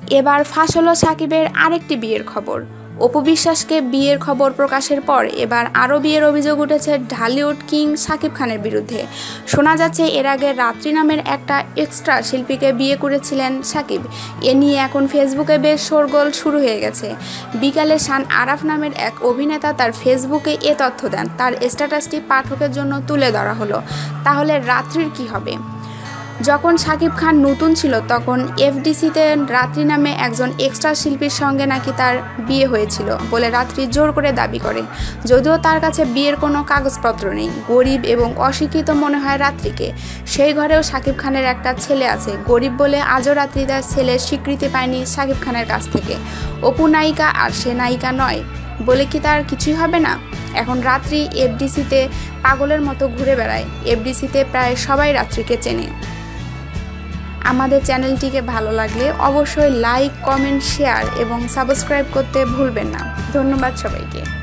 এবার ফাঁস হলো সাকিবের আরেকটি বিয়ের খবর। অপু বিশ্বাসকে বিয়ের খবর প্রকাশের পর এবার আরও বিয়ের অভিযোগ উঠেছে ঢালিউড কিং সাকিব খানের বিরুদ্ধে। শোনা যাচ্ছে এর আগে রাত্রি নামের একটা এক্সট্রা শিল্পীকে বিয়ে করেছিলেন সাকিব। এ নিয়ে এখন ফেসবুকে বেশ শোরগোল শুরু হয়ে গেছে। বিকালে শান আরাফ নামের এক অভিনেতা তার ফেসবুকে এ তথ্য দেন। তার স্ট্যাটাসটি পাঠকের জন্য তুলে ধরা হলো। তাহলে রাত্রির কি হবে? যখন সাকিব খান নতুন ছিল তখন এফডিসিতে রাত্রি নামে একজন এক্সট্রা শিল্পীর সঙ্গে নাকি তার বিয়ে হয়েছিল বলে রাত্রি জোর করে দাবি করে। যদিও তার কাছে বিয়ের কোনো কাগজপত্র নেই। গরিব এবং অশিক্ষিত মনে হয় রাত্রিকে। সেই ঘরেও সাকিব খানের একটা ছেলে আছে। গরিব বলে আজও রাত্রি তার ছেলের স্বীকৃতি পায়নি সাকিব খানের কাছ থেকে। অপু নায়িকা আর সে নায়িকা নয় বলে কি তার কিছুই হবে না? এখন রাত্রি এফডিসিতে পাগলের মতো ঘুরে বেড়ায়। এফডিসিতে প্রায় সবাই রাত্রিকে চেনে। আমাদের চ্যানেলটিকে ভালো লাগলে অবশ্যই লাইক, কমেন্ট, শেয়ার এবং সাবস্ক্রাইব করতে ভুলবেন না। ধন্যবাদ সবাইকে।